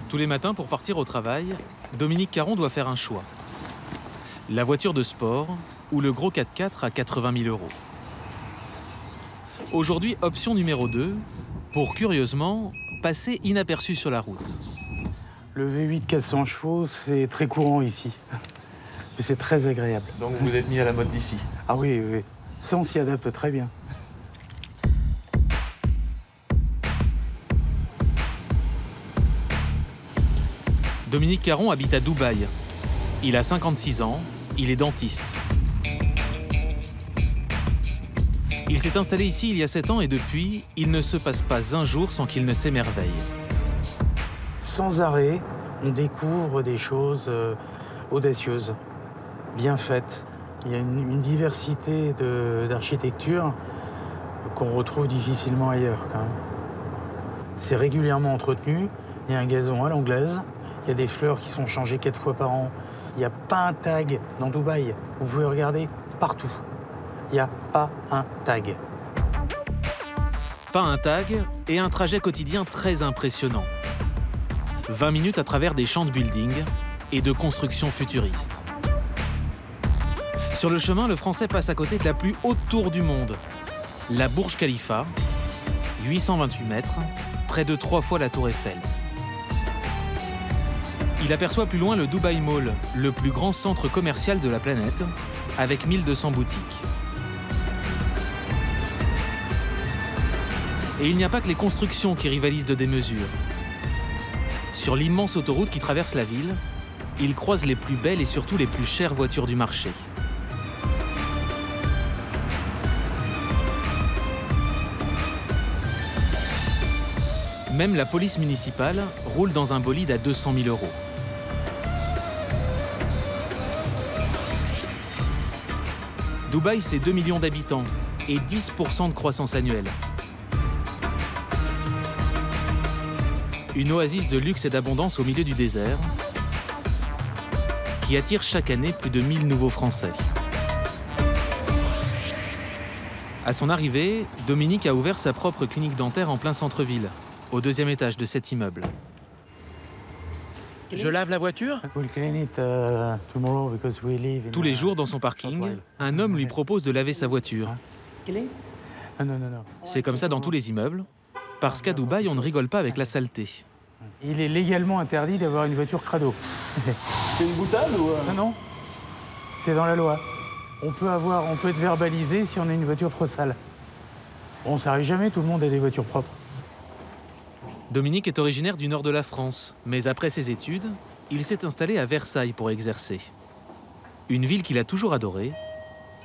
Tous les matins, pour partir au travail, Dominique Caron doit faire un choix. La voiture de sport ou le gros 4x4 à 80 000 €. Aujourd'hui, option numéro 2, pour curieusement passer inaperçu sur la route. Le V8 400 chevaux, c'est très courant ici. C'est très agréable. Donc vous êtes mis à la mode d'ici? Ah oui, oui. Ça, on s'y adapte très bien. Dominique Caron habite à Dubaï. Il a 56 ans, il est dentiste. Il s'est installé ici il y a 7 ans et depuis, il ne se passe pas un jour sans qu'il ne s'émerveille. Sans arrêt, on découvre des choses audacieuses, bien faites. Il y a une diversité d'architecture qu'on retrouve difficilement ailleurs, quand même. C'est régulièrement entretenu, il y a un gazon à l'anglaise, il y a des fleurs qui sont changées 4 fois par an. Il n'y a pas un tag dans Dubaï. Vous pouvez regarder partout. Il n'y a pas un tag. Pas un tag et un trajet quotidien très impressionnant. 20 minutes à travers des champs de building et de constructions futuristes. Sur le chemin, le Français passe à côté de la plus haute tour du monde, la Burj Khalifa, 828 mètres, près de 3 fois la tour Eiffel. Il aperçoit plus loin le Dubai Mall, le plus grand centre commercial de la planète, avec 1200 boutiques. Et il n'y a pas que les constructions qui rivalisent de démesure. Sur l'immense autoroute qui traverse la ville, il croise les plus belles et surtout les plus chères voitures du marché. Même la police municipale roule dans un bolide à 200 000 €. Dubaï, c'est 2 millions d'habitants et 10% de croissance annuelle. Une oasis de luxe et d'abondance au milieu du désert qui attire chaque année plus de 1000 nouveaux Français. À son arrivée, Dominique a ouvert sa propre clinique dentaire en plein centre-ville, au 2e étage de cet immeuble. Je lave la voiture? Tous les jours, dans son parking, un homme lui propose de laver sa voiture. C'est comme ça dans tous les immeubles, parce qu'à Dubaï, on ne rigole pas avec la saleté. Il est légalement interdit d'avoir une voiture crado. C'est une boutade ou... Non, non. C'est dans la loi. On peut être verbalisé si on a une voiture trop sale. Bon, ça arrive jamais, tout le monde a des voitures propres. Dominique est originaire du nord de la France, mais après ses études, il s'est installé à Versailles pour exercer. Une ville qu'il a toujours adorée,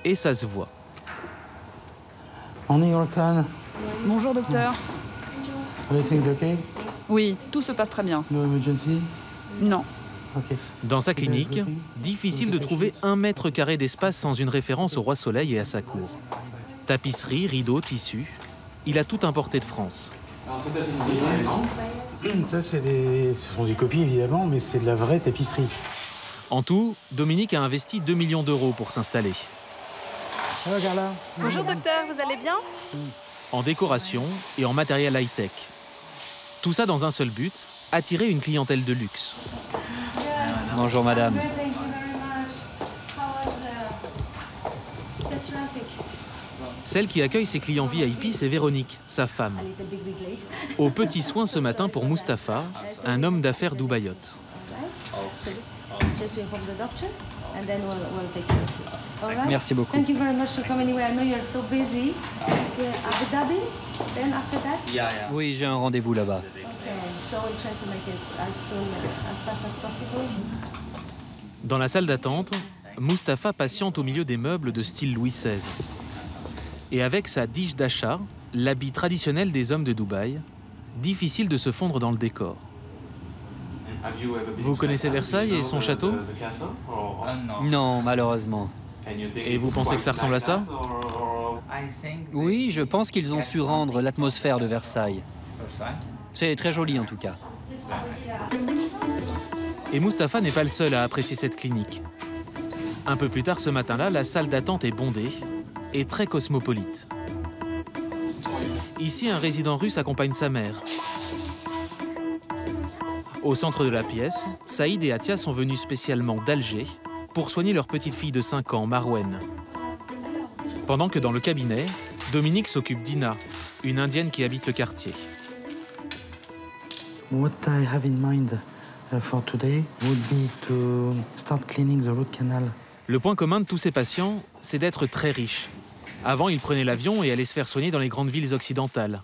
et ça se voit. Morning, Roxane. Bonjour, docteur. Everything's okay? Oui, tout se passe très bien. No emergency? Non. Ok. Dans sa clinique, difficile de trouver 1 mètre carré d'espace sans une référence au roi Soleil et à sa cour. Tapisserie, rideaux, tissus, il a tout importé de France. Alors cette tapisserie, par exemple? Ça, ce sont des copies, évidemment, mais c'est de la vraie tapisserie. En tout, Dominique a investi 2 millions d'euros pour s'installer. Bonjour docteur, vous allez bien? En décoration et en matériel high-tech. Tout ça dans un seul but, attirer une clientèle de luxe. Bonjour madame. Celle qui accueille ses clients VIP, c'est Véronique, sa femme. Aux petits soins ce matin pour Mustapha, un homme d'affaires dubaïote. Merci beaucoup. Oui, j'ai un rendez-vous là-bas. Dans la salle d'attente, Mustapha patiente au milieu des meubles de style Louis XVI. Et avec sa dige d'achat, l'habit traditionnel des hommes de Dubaï, difficile de se fondre dans le décor. Vous connaissez Versailles et son château? Non, malheureusement. Et vous pensez que ça ressemble à ça? Oui, je pense qu'ils ont su rendre l'atmosphère de Versailles. C'est très joli en tout cas. Et Mustapha n'est pas le seul à apprécier cette clinique. Un peu plus tard ce matin-là, la salle d'attente est bondée et très cosmopolite. Ici, un résident russe accompagne sa mère. Au centre de la pièce, Saïd et Atia sont venus spécialement d'Alger pour soigner leur petite fille de 5 ans, Marwen. Pendant que dans le cabinet, Dominique s'occupe d'Ina, une Indienne qui habite le quartier. What I have in mind for today would be to start cleaning the root canal. Le point commun de tous ces patients, c'est d'être très riches. Avant, ils prenaient l'avion et allaient se faire soigner dans les grandes villes occidentales.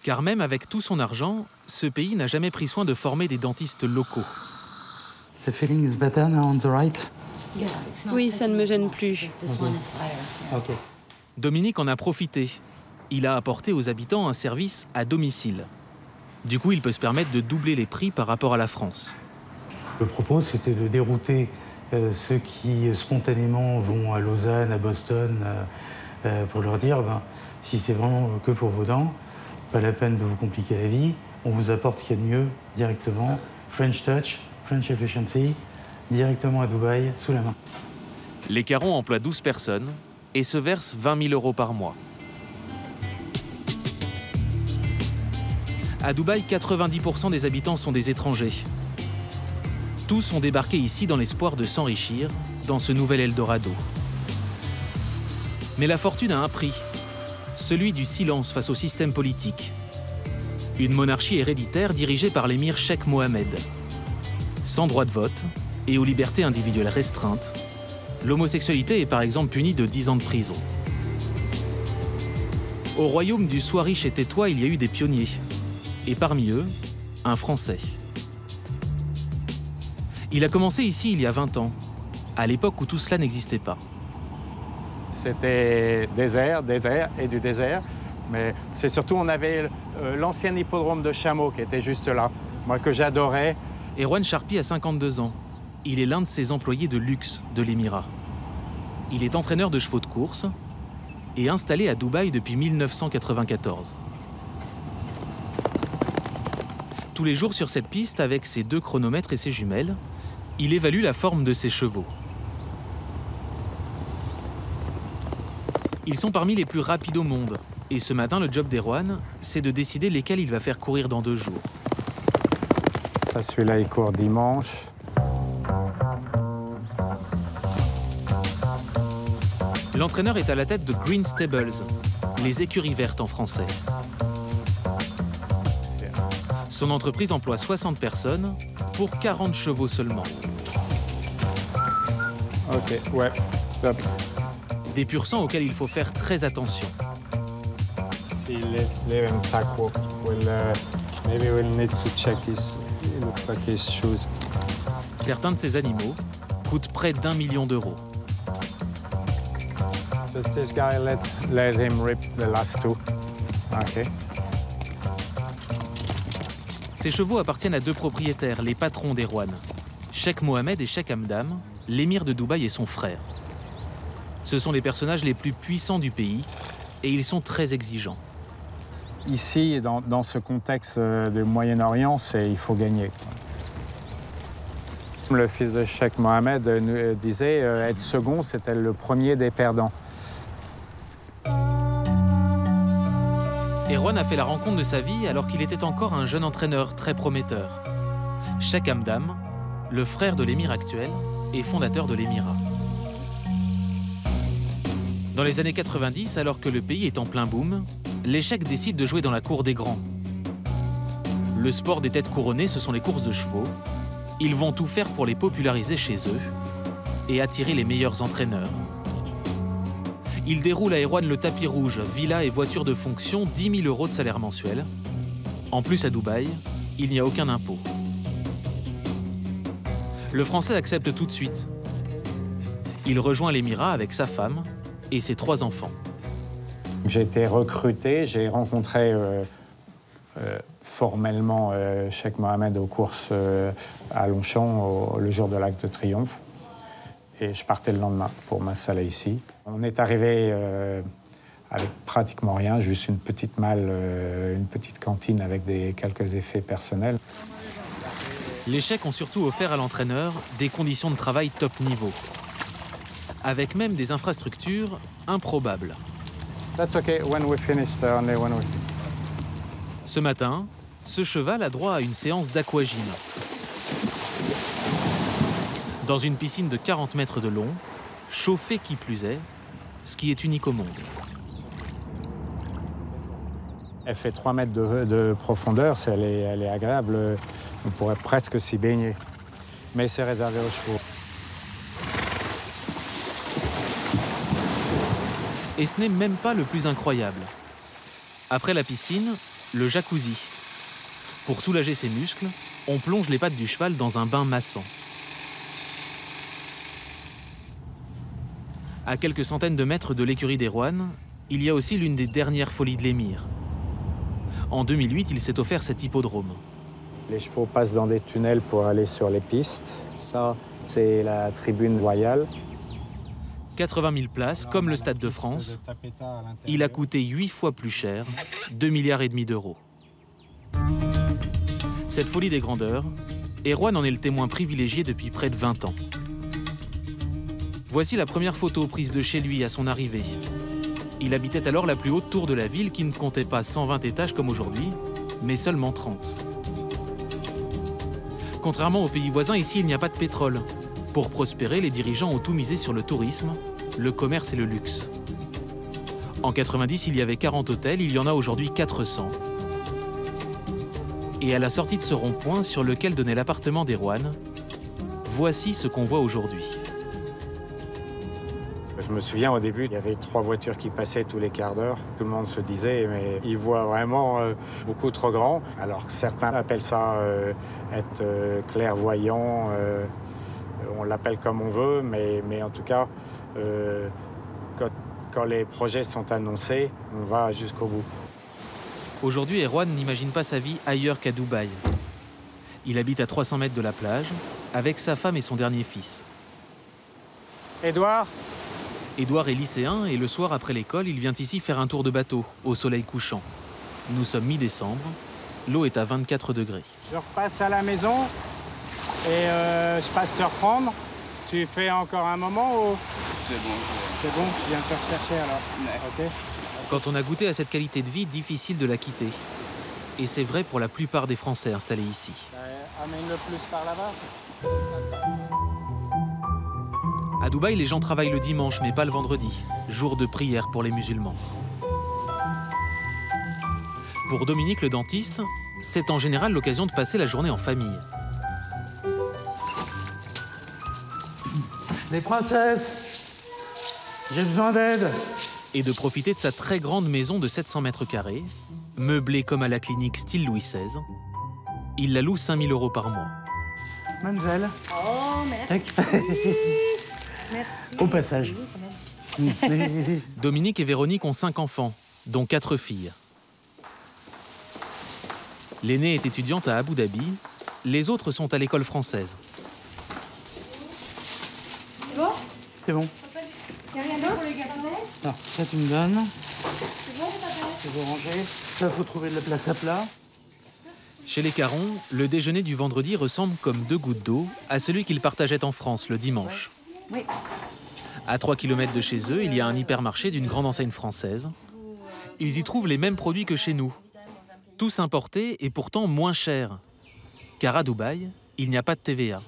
Car même avec tout son argent, ce pays n'a jamais pris soin de former des dentistes locaux. The feeling is better now on the right. Oui, ça ne me gêne plus. Okay. Dominique en a profité. Il a apporté aux habitants un service à domicile. Du coup, il peut se permettre de doubler les prix par rapport à la France. Le propos, c'était de dérouter ceux qui spontanément vont à Lausanne, à Boston, pour leur dire, si c'est vraiment que pour vos dents, pas la peine de vous compliquer la vie, on vous apporte ce qu'il y a de mieux directement. French Touch, French Efficiency, directement à Dubaï, sous la main. Les Caron emploient 12 personnes et se versent 20 000 € par mois. À Dubaï, 90% des habitants sont des étrangers. Tous ont débarqué ici dans l'espoir de s'enrichir dans ce nouvel Eldorado. Mais la fortune a un prix, celui du silence face au système politique. Une monarchie héréditaire dirigée par l'émir Cheikh Mohammed. Sans droit de vote et aux libertés individuelles restreintes, l'homosexualité est par exemple punie de 10 ans de prison. Au royaume du Sois riche et tais-toi, il y a eu des pionniers. Et parmi eux, un Français. Il a commencé ici il y a 20 ans, à l'époque où tout cela n'existait pas. C'était désert et du désert. Mais c'est surtout, on avait l'ancien hippodrome de chameaux qui était juste là, moi que j'adorais. Erwan Charpi a 52 ans. Il est l'un de ces employés de luxe de l'Émirat. Il est entraîneur de chevaux de course et installé à Dubaï depuis 1994. Tous les jours sur cette piste, avec ses 2 chronomètres et ses jumelles, il évalue la forme de ses chevaux. Ils sont parmi les plus rapides au monde. Et ce matin, le job d'Erwan, c'est de décider lesquels il va faire courir dans 2 jours. Ça, celui-là, il court dimanche. L'entraîneur est à la tête de Green Stables, les écuries vertes en français. Son entreprise emploie 60 personnes pour 40 chevaux seulement. Ok, ouais. Stop. Des pur sang auxquels il faut faire très attention. Certains de ces animaux coûtent près d'1 million d'euros. Does this guy let him rip the last 2? Okay. Ces chevaux appartiennent à 2 propriétaires, les patrons d'Erwan. Cheikh Mohammed et Cheikh Hamdam, l'émir de Dubaï et son frère. Ce sont les personnages les plus puissants du pays et ils sont très exigeants. Ici, dans ce contexte du Moyen-Orient, il faut gagner. Le fils de Cheikh Mohammed disait être second, c'était le premier des perdants. Erwan a fait la rencontre de sa vie alors qu'il était encore un jeune entraîneur très prometteur. Cheikh Hamdam, le frère de l'émir actuel et fondateur de l'émirat. Dans les années 90, alors que le pays est en plein boom, les Cheikhs décident de jouer dans la cour des grands. Le sport des têtes couronnées, ce sont les courses de chevaux. Ils vont tout faire pour les populariser chez eux et attirer les meilleurs entraîneurs. Ils déroulent à Erwan le tapis rouge, villa et voiture de fonction, 10 000 € de salaire mensuel. En plus, à Dubaï, il n'y a aucun impôt. Le Français accepte tout de suite. Il rejoint l'émirat avec sa femme et ses 3 enfants. J'ai été recruté, j'ai rencontré formellement Cheikh Mohammed aux courses à Longchamp le jour de l'Arc de Triomphe. Et je partais le lendemain pour m'installer ici. On est arrivé avec pratiquement rien, juste une petite malle, une petite cantine avec quelques effets personnels. Les Cheikhs ont surtout offert à l'entraîneur des conditions de travail top niveau, avec même des infrastructures improbables. That's okay. When we finished, only when we... Ce matin, ce cheval a droit à une séance d'aquagym. Dans une piscine de 40 mètres de long, chauffée qui plus est, ce qui est unique au monde. Elle fait 3 mètres de profondeur, elle est agréable. On pourrait presque s'y baigner. Mais c'est réservé aux chevaux. Et ce n'est même pas le plus incroyable. Après la piscine, le jacuzzi. Pour soulager ses muscles, on plonge les pattes du cheval dans un bain massant. À quelques centaines de mètres de l'écurie des Roannes, il y a aussi l'une des dernières folies de l'émir. En 2008, il s'est offert cet hippodrome. Les chevaux passent dans des tunnels pour aller sur les pistes. Ça, c'est la tribune royale. 80 000 places, comme le Stade de France. Il a coûté 8 fois plus cher, 2,5 milliards d'euros. Cette folie des grandeurs, Erwan en est le témoin privilégié depuis près de 20 ans. Voici la première photo prise de chez lui à son arrivée. Il habitait alors la plus haute tour de la ville qui ne comptait pas 120 étages comme aujourd'hui, mais seulement 30. Contrairement aux pays voisins, ici il n'y a pas de pétrole. Pour prospérer, les dirigeants ont tout misé sur le tourisme, le commerce et le luxe. En 90, il y avait 40 hôtels, il y en a aujourd'hui 400. Et à la sortie de ce rond-point sur lequel donnait l'appartement d'Erwan, voici ce qu'on voit aujourd'hui. Je me souviens au début, il y avait 3 voitures qui passaient tous les quarts d'heure. Tout le monde se disait, mais ils voient vraiment beaucoup trop grand. Alors certains appellent ça être clairvoyant, on l'appelle comme on veut, mais en tout cas, quand les projets sont annoncés, on va jusqu'au bout. Aujourd'hui, Erwan n'imagine pas sa vie ailleurs qu'à Dubaï. Il habite à 300 mètres de la plage, avec sa femme et son dernier fils. Édouard ? Édouard est lycéen et le soir après l'école, il vient ici faire un tour de bateau, au soleil couchant. Nous sommes mi-décembre, l'eau est à 24 degrés. Je repasse à la maison et je passe te reprendre. Tu fais encore un moment ou... C'est bon. C'est bon, je viens te rechercher alors. Ouais. Ok. Quand on a goûté à cette qualité de vie, difficile de la quitter. Et c'est vrai pour la plupart des Français installés ici. Amène-le plus par là-bas. À Dubaï, les gens travaillent le dimanche, mais pas le vendredi, jour de prière pour les musulmans. Pour Dominique le dentiste, c'est en général l'occasion de passer la journée en famille. Les princesses, j'ai besoin d'aide. Et de profiter de sa très grande maison de 700 mètres carrés, meublée comme à la clinique style Louis XVI. Il la loue 5 000 € par mois. Mademoiselle. Oh, merci. Merci. Au passage. Dominique et Véronique ont 5 enfants, dont 4 filles. L'aînée est étudiante à Abu Dhabi, les autres sont à l'école française. C'est bon? C'est bon. Y'a rien d'autre? Non, ça tu me donnes. C'est bon, Je vais ranger. Ça, faut trouver de la place à plat. Chez les Carons, le déjeuner du vendredi ressemble comme 2 gouttes d'eau à celui qu'ils partageaient en France le dimanche. Oui. À 3 km de chez eux, il y a un hypermarché d'une grande enseigne française. Ils y trouvent les mêmes produits que chez nous. Tous importés et pourtant moins chers. Car à Dubaï, il n'y a pas de TVA.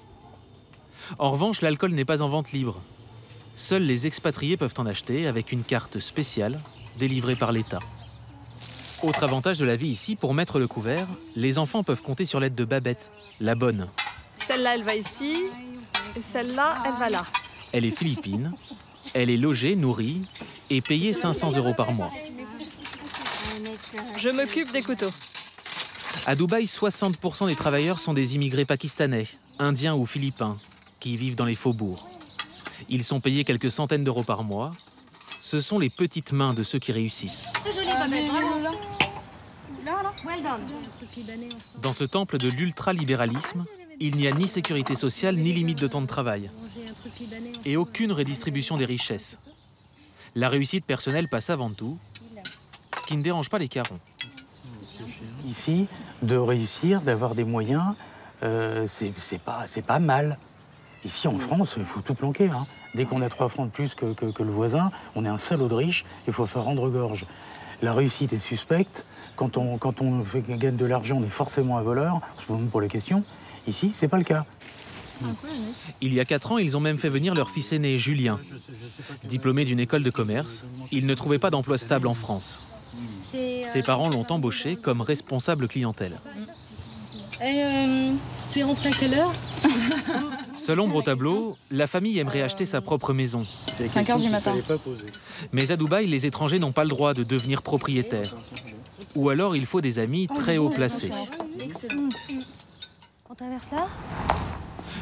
En revanche, l'alcool n'est pas en vente libre. Seuls les expatriés peuvent en acheter avec une carte spéciale délivrée par l'État. Autre avantage de la vie ici, pour mettre le couvert, les enfants peuvent compter sur l'aide de Babette, la bonne. Celle-là, elle va ici, et celle-là, elle va là. Elle est philippine, elle est logée, nourrie et payée 500 € par mois. Je m'occupe des couteaux. À Dubaï, 60% des travailleurs sont des immigrés pakistanais, indiens ou philippins, qui vivent dans les faubourgs. Ils sont payés quelques centaines d'euros par mois. Ce sont les petites mains de ceux qui réussissent. C'est joli, Babette, bravo. Là, well done. Dans ce temple de l'ultralibéralisme, il n'y a ni sécurité sociale ni limite de temps de travail. Et aucune redistribution des richesses. La réussite personnelle passe avant tout, ce qui ne dérange pas les Carons. Ici, de réussir, d'avoir des moyens, c'est pas mal. Ici, en France, il faut tout planquer. Hein. Dès qu'on a 3 francs de plus que le voisin, on est un salaud de riche, il faut faire rendre gorge. La réussite est suspecte. Quand on gagne de l'argent, on est forcément un voleur, pour la question. Ici, c'est pas le cas. Il y a 4 ans, ils ont même fait venir leur fils aîné, Julien. Diplômé d'une école de commerce, il ne trouvait pas d'emploi stable en France. Ses parents l'ont embauché comme responsable clientèle. Tu es rentré à quelle heure? Seule ombre au tableau, la famille aimerait acheter sa propre maison. 5 heures du matin. Mais à Dubaï, les étrangers n'ont pas le droit de devenir propriétaires. Ou alors il faut des amis très haut placés. On traverse là?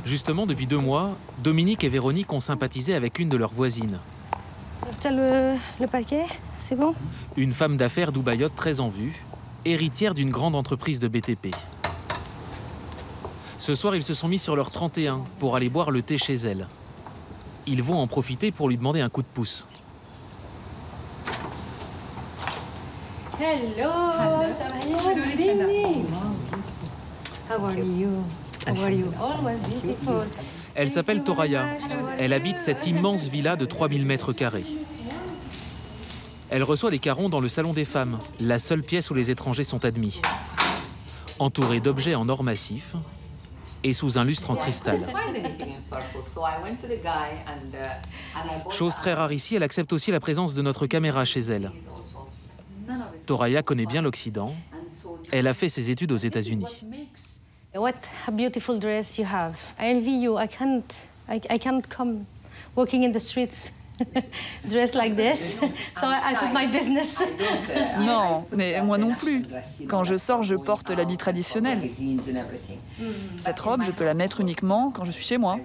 Justement, depuis 2 mois, Dominique et Véronique ont sympathisé avec une de leurs voisines. T'as le paquet? C'est bon? Une femme d'affaires dubaïote très en vue, héritière d'une grande entreprise de BTP. Ce soir, ils se sont mis sur leur 31 pour aller boire le thé chez elle. Ils vont en profiter pour lui demander un coup de pouce. Hello. Good evening. How are you? How are you? Always beautiful. Elle s'appelle Toraya. Elle habite cette immense villa de 3000 mètres carrés. Elle reçoit les carons dans le salon des femmes, la seule pièce où les étrangers sont admis. Entourée d'objets en or massif et sous un lustre en cristal. Chose très rare ici, elle accepte aussi la présence de notre caméra chez elle. Toraya connaît bien l'Occident. Elle a fait ses études aux États-Unis. What a beautiful dress you have. I envy you. I can't come walking in the streets dressed like this. So I put my business. Non, mais moi non plus. Quand je sors, je porte l'habit traditionnel. Cette robe, je peux la mettre uniquement quand je suis chez moi.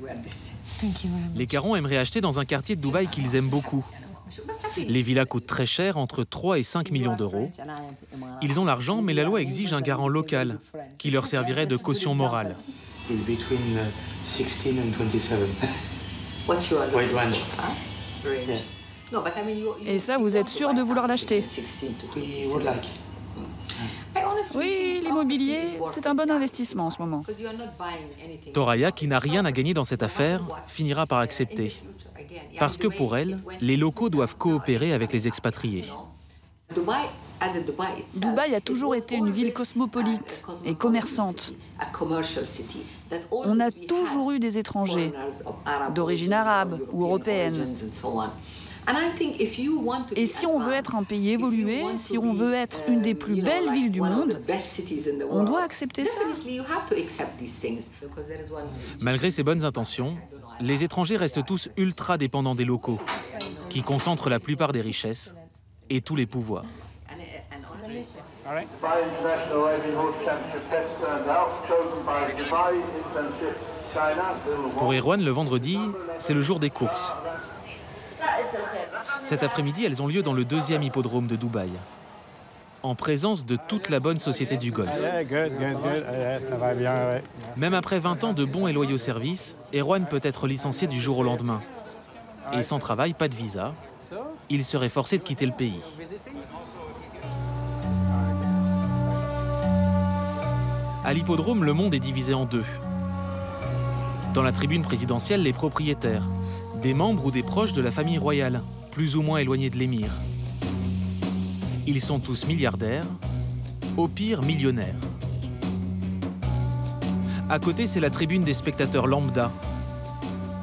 Les Caron aimeraient acheter dans un quartier de Dubaï qu'ils aiment beaucoup. Les villas coûtent très cher, entre 3 et 5 millions d'euros. Ils ont l'argent, mais la loi exige un garant local qui leur servirait de caution morale. Et ça, vous êtes sûr de vouloir l'acheter? Oui, l'immobilier, c'est un bon investissement en ce moment. Toraya, qui n'a rien à gagner dans cette affaire, finira par accepter. Parce que pour elle, les locaux doivent coopérer avec les expatriés. Dubaï a toujours été une ville cosmopolite et commerçante. On a toujours eu des étrangers, d'origine arabe ou européenne. Et si on veut être un pays évolué, si on veut être une des plus belles villes du monde, on doit accepter ça. Malgré ses bonnes intentions, les étrangers restent tous ultra dépendants des locaux, qui concentrent la plupart des richesses et tous les pouvoirs. Pour Erwan, le vendredi, c'est le jour des courses. Cet après-midi, elles ont lieu dans le 2e hippodrome de Dubaï, en présence de toute la bonne société du Golfe. Même après 20 ans de bons et loyaux services, Erwan peut être licencié du jour au lendemain. Et sans travail, pas de visa, il serait forcé de quitter le pays. À l'hippodrome, le monde est divisé en 2. Dans la tribune présidentielle, les propriétaires, des membres ou des proches de la famille royale, plus ou moins éloignés de l'émir. Ils sont tous milliardaires, au pire millionnaires. À côté, c'est la tribune des spectateurs lambda.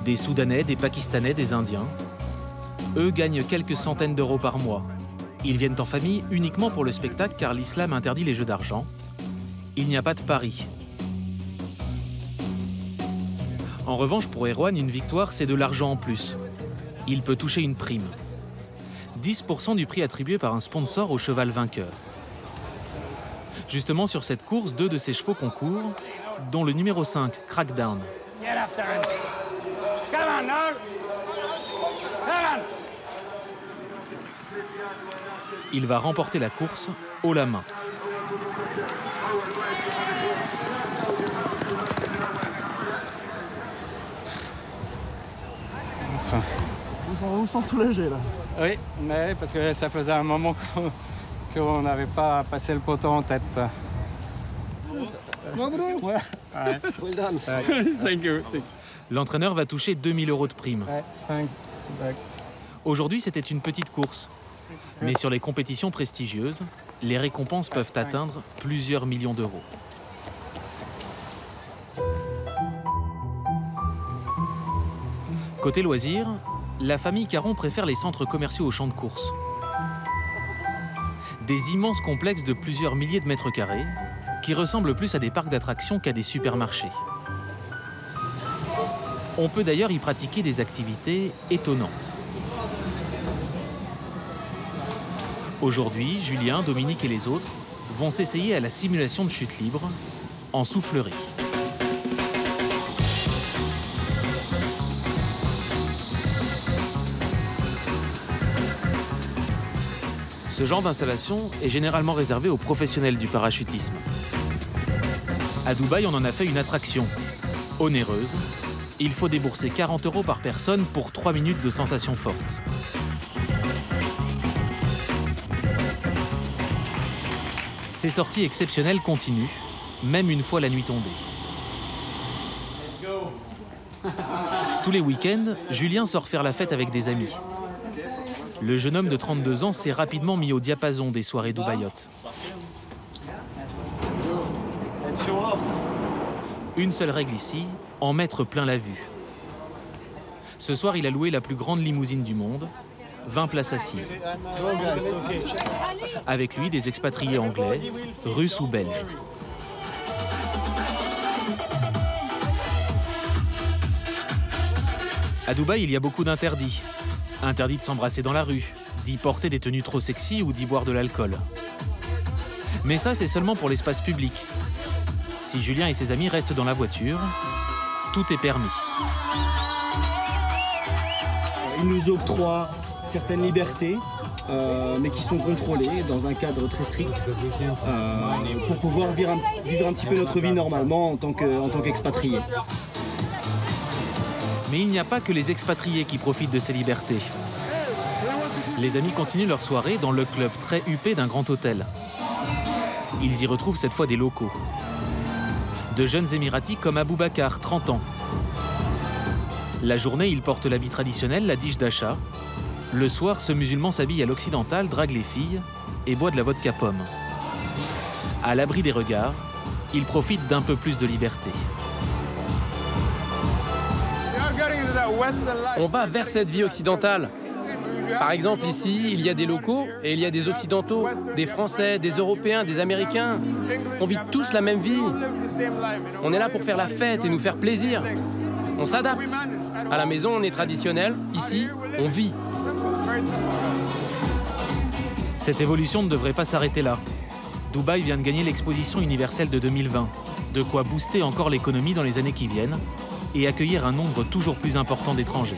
Des Soudanais, des Pakistanais, des Indiens. Eux gagnent quelques centaines d'euros par mois. Ils viennent en famille uniquement pour le spectacle car l'islam interdit les jeux d'argent. Il n'y a pas de pari. En revanche, pour Erwan, une victoire, c'est de l'argent en plus. Il peut toucher une prime. 10% du prix attribué par un sponsor au cheval vainqueur. Justement, sur cette course, 2 de ses chevaux concourent, dont le numéro 5, Crackdown. Il va remporter la course haut la main. Enfin. Vous sent soulagé là. Oui, mais parce que ça faisait un moment qu'on n'avait pas passé le poteau en tête. Ouais. Well done. Thank you. L'entraîneur va toucher 2000 euros de prime. Ouais, 5. Aujourd'hui, c'était une petite course. Mais sur les compétitions prestigieuses, les récompenses peuvent atteindre plusieurs millions d'euros. Côté loisirs, la famille Caron préfère les centres commerciaux aux champs de course. Des immenses complexes de plusieurs milliers de mètres carrés qui ressemblent plus à des parcs d'attractions qu'à des supermarchés. On peut d'ailleurs y pratiquer des activités étonnantes. Aujourd'hui, Julien, Dominique et les autres vont s'essayer à la simulation de chute libre en soufflerie. Ce genre d'installation est généralement réservé aux professionnels du parachutisme. À Dubaï, on en a fait une attraction onéreuse. Il faut débourser 40 € par personne pour 3 minutes de sensations fortes. Ces sorties exceptionnelles continuent, même une fois la nuit tombée. Tous les week-ends, Julien sort faire la fête avec des amis. Le jeune homme de 32 ans s'est rapidement mis au diapason des soirées dubaïotes. Une seule règle ici, en mettre plein la vue. Ce soir, il a loué la plus grande limousine du monde, 20 places assises. Avec lui, des expatriés anglais, russes ou belges. À Dubaï, il y a beaucoup d'interdits. Interdit de s'embrasser dans la rue, d'y porter des tenues trop sexy ou d'y boire de l'alcool. Mais ça, c'est seulement pour l'espace public. Si Julien et ses amis restent dans la voiture, tout est permis. Il nous octroie certaines libertés, mais qui sont contrôlées dans un cadre très strict, pour pouvoir vivre un petit peu notre vie normalement en tant qu'expatriés. Mais il n'y a pas que les expatriés qui profitent de ces libertés. Les amis continuent leur soirée dans le club très huppé d'un grand hôtel. Ils y retrouvent cette fois des locaux. De jeunes Émiratis comme Aboubacar, 30 ans. La journée, il porte l'habit traditionnel, la dish d'achat. Le soir, ce musulman s'habille à l'occidental, drague les filles et boit de la vodka pomme. À l'abri des regards, il profite d'un peu plus de liberté. On va vers cette vie occidentale. Par exemple, ici, il y a des locaux et il y a des occidentaux, des Français, des Européens, des Américains. On vit tous la même vie. On est là pour faire la fête et nous faire plaisir. On s'adapte. À la maison, on est traditionnel. Ici, on vit. Cette évolution ne devrait pas s'arrêter là. Dubaï vient de gagner l'exposition universelle de 2020. De quoi booster encore l'économie dans les années qui viennent et accueillir un nombre toujours plus important d'étrangers.